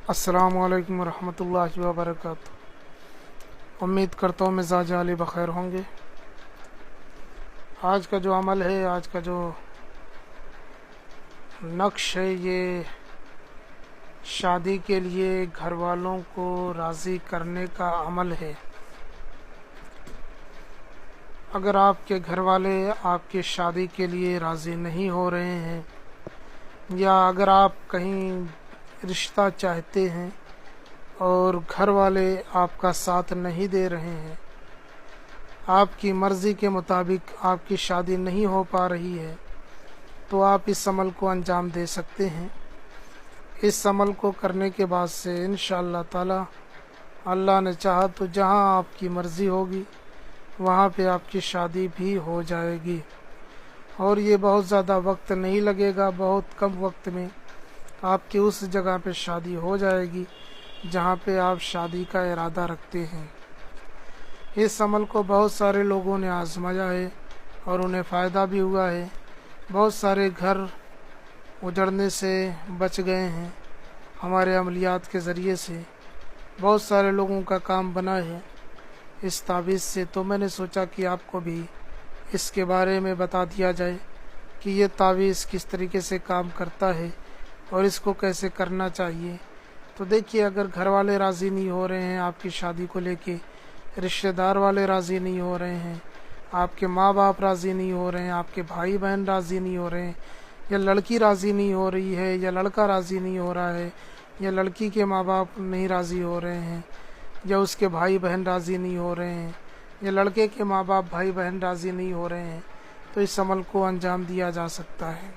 السلام علیکم ورحمۃ اللہ وبرکاتہ۔ امید کرتا ہوں مزاج عالی بخیر ہوں گے۔ آج کا جو عمل ہے، آج کا جو نقش ہے، یہ شادی کے لیے گھر والوں کو راضی کرنے کا عمل ہے۔ اگر آپ کے گھر والے آپ کی شادی کے لیے راضی نہیں ہو رہے ہیں، یا اگر آپ کہیں رشتہ چاہتے ہیں اور گھر والے آپ کا ساتھ نہیں دے رہے ہیں، آپ کی مرضی کے مطابق آپ کی شادی نہیں ہو پا رہی ہے، تو آپ اس عمل کو انجام دے سکتے ہیں۔ اس عمل کو کرنے کے بعد سے انشاءاللہ تعالی اللہ نے چاہا تو جہاں آپ کی مرضی ہوگی وہاں پہ آپ کی شادی بھی ہو جائے گی، اور یہ بہت زیادہ وقت نہیں لگے گا، بہت کم وقت میں آپ کی اس جگہ پہ شادی ہو جائے گی جہاں پہ آپ شادی کا ارادہ رکھتے ہیں۔ اس عمل کو بہت سارے لوگوں نے آزمایا ہے اور انہیں فائدہ بھی ہوا ہے۔ بہت سارے گھر اجڑنے سے بچ گئے ہیں ہمارے عملیات کے ذریعے سے، بہت سارے لوگوں کا کام بنا ہے اس تعویذ سے۔ تو میں نے سوچا کہ آپ کو بھی اس کے بارے میں بتا دیا جائے کہ یہ تعویذ کس طریقے سے کام کرتا ہے اور اس کو کیسے کرنا چاہیے۔ تو دیکھیے، اگر گھر والے راضی نہیں ہو رہے ہیں آپ کی شادی کو لے کے، رشتہ دار والے راضی نہیں ہو رہے ہیں، آپ کے ماں باپ راضی نہیں ہو رہے ہیں، آپ کے بھائی بہن راضی نہیں ہو رہے ہیں، یا لڑکی راضی نہیں ہو رہی ہے، یا لڑکا راضی نہیں ہو رہا ہے، یا لڑکی کے ماں باپ نہیں راضی ہو رہے ہیں، یا اس کے بھائی بہن راضی نہیں ہو رہے ہیں، یا لڑکے کے ماں باپ بھائی بہن راضی نہیں ہو رہے ہیں، تو اس عمل کو انجام دیا جا سکتا ہے۔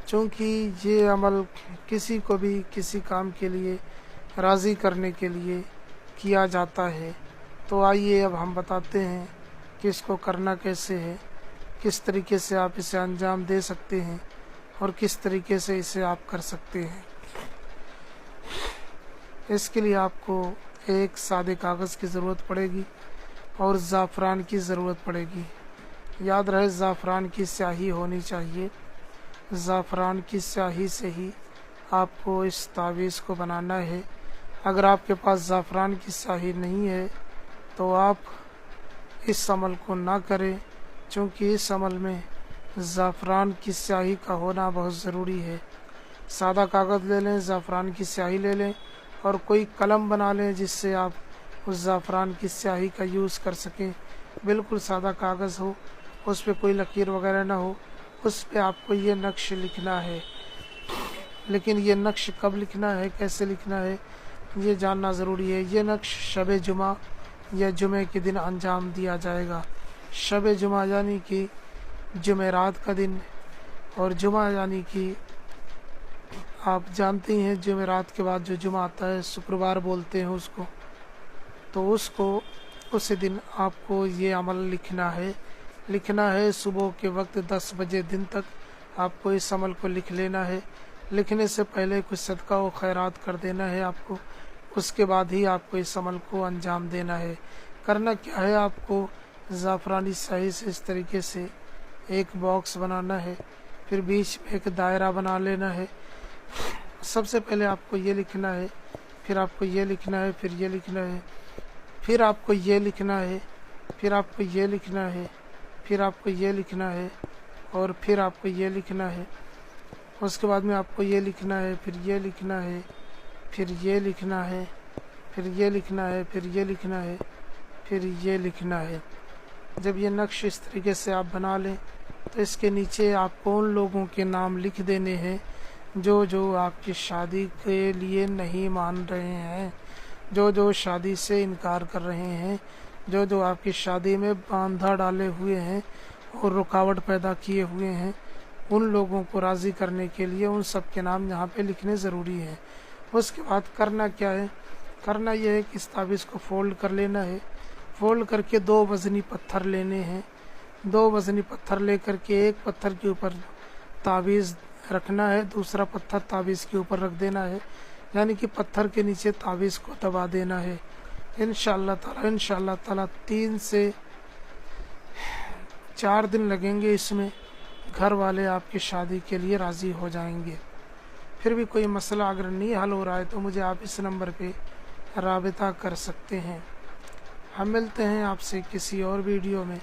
چونکہ یہ عمل کسی کو بھی کسی کام کے لیے راضی کرنے کے لیے کیا جاتا ہے، تو آئیے اب ہم بتاتے ہیں کہ اس کو کرنا کیسے ہے، کس طریقے سے آپ اسے انجام دے سکتے ہیں اور کس طریقے سے اسے آپ کر سکتے ہیں۔ اس کے لیے آپ کو ایک سادے کاغذ کی ضرورت پڑے گی اور زعفران کی ضرورت پڑے گی۔ یاد رہے، زعفران کی سیاہی ہونی چاہیے۔ زعفران کی سیاہی سے ہی آپ کو اس تعویذ کو بنانا ہے۔ اگر آپ کے پاس زعفران کی سیاہی نہیں ہے تو آپ اس عمل کو نہ کریں، چونکہ اس عمل میں زعفران کی سیاہی کا ہونا بہت ضروری ہے۔ سادہ کاغذ لے لیں، زعفران کی سیاہی لے لیں، اور کوئی قلم بنا لیں جس سے آپ اس زعفران کی سیاہی کا یوز کر سکیں۔ بالکل سادہ کاغذ ہو، اس پہ کوئی لکیر وغیرہ نہ ہو، اس پہ آپ کو یہ نقش لکھنا ہے۔ لیکن یہ نقش کب لکھنا ہے، کیسے لکھنا ہے، یہ جاننا ضروری ہے۔ یہ نقش شب جمعہ یا جمعے کے دن انجام دیا جائے گا۔ شب جمعہ یعنی کہ جمعرات کا دن، اور جمعہ یعنی کہ آپ جانتے ہیں جمعرات کے بعد جو جمعہ آتا ہے، شکروار بولتے ہیں اس کو، تو اس دن آپ کو یہ عمل لکھنا ہے صبح کے وقت 10 بجے دن تک آپ کو اس عمل کو لکھ لینا ہے۔ لکھنے سے پہلے کچھ صدقہ و خیرات کر دینا ہے آپ کو، اس کے بعد ہی آپ کو اس عمل کو انجام دینا ہے۔ کرنا کیا ہے، آپ کو زعفرانی سیاہی سے اس طریقے سے ایک باکس بنانا ہے، پھر بیچ میں ایک دائرہ بنا لینا ہے۔ سب سے پہلے آپ کو یہ لکھنا ہے، پھر آپ کو یہ لکھنا ہے، پھر یہ لکھنا ہے، پھر آپ کو یہ لکھنا ہے، پھر آپ کو یہ لکھنا ہے، پھر آپ کو یہ لکھنا ہے، اور پھر آپ کو یہ لکھنا ہے۔ اس کے بعد میں آپ کو یہ لکھنا ہے، پھر یہ لکھنا ہے، پھر یہ لکھنا ہے، پھر یہ لکھنا ہے، پھر یہ لکھنا ہے، پھر یہ لکھنا ہے۔ جب یہ نقش اس طریقے سے آپ بنا لیں تو اس کے نیچے آپ کو ان لوگوں کے نام لکھ دینے ہیں جو آپ کی شادی کے لیے نہیں مان رہے ہیں، جو شادی سے انکار کر رہے ہیں، جو آپ کی شادی میں باندھا ڈالے ہوئے ہیں اور رکاوٹ پیدا کیے ہوئے ہیں۔ ان لوگوں کو راضی کرنے کے لیے ان سب کے نام یہاں پہ لکھنے ضروری ہیں۔ اس کے بعد کرنا کیا ہے، کرنا یہ ہے کہ اس تعویذ کو فولڈ کر لینا ہے۔ فولڈ کر کے 2 وزنی پتھر لینے ہیں۔ 2 وزنی پتھر لے کر کے ایک پتھر کے اوپر تعویذ رکھنا ہے، دوسرا پتھر تعویذ کے اوپر رکھ دینا ہے، یعنی کہ پتھر کے نیچے تعویذ کو دبا دینا ہے۔ انشاءاللہ تعالی 3 سے 4 دن لگیں گے، اس میں گھر والے آپ کی شادی کے لیے راضی ہو جائیں گے۔ پھر بھی کوئی مسئلہ اگر نہیں حل ہو رہا ہے تو مجھے آپ اس نمبر پہ رابطہ کر سکتے ہیں۔ ہم ملتے ہیں آپ سے کسی اور ویڈیو میں۔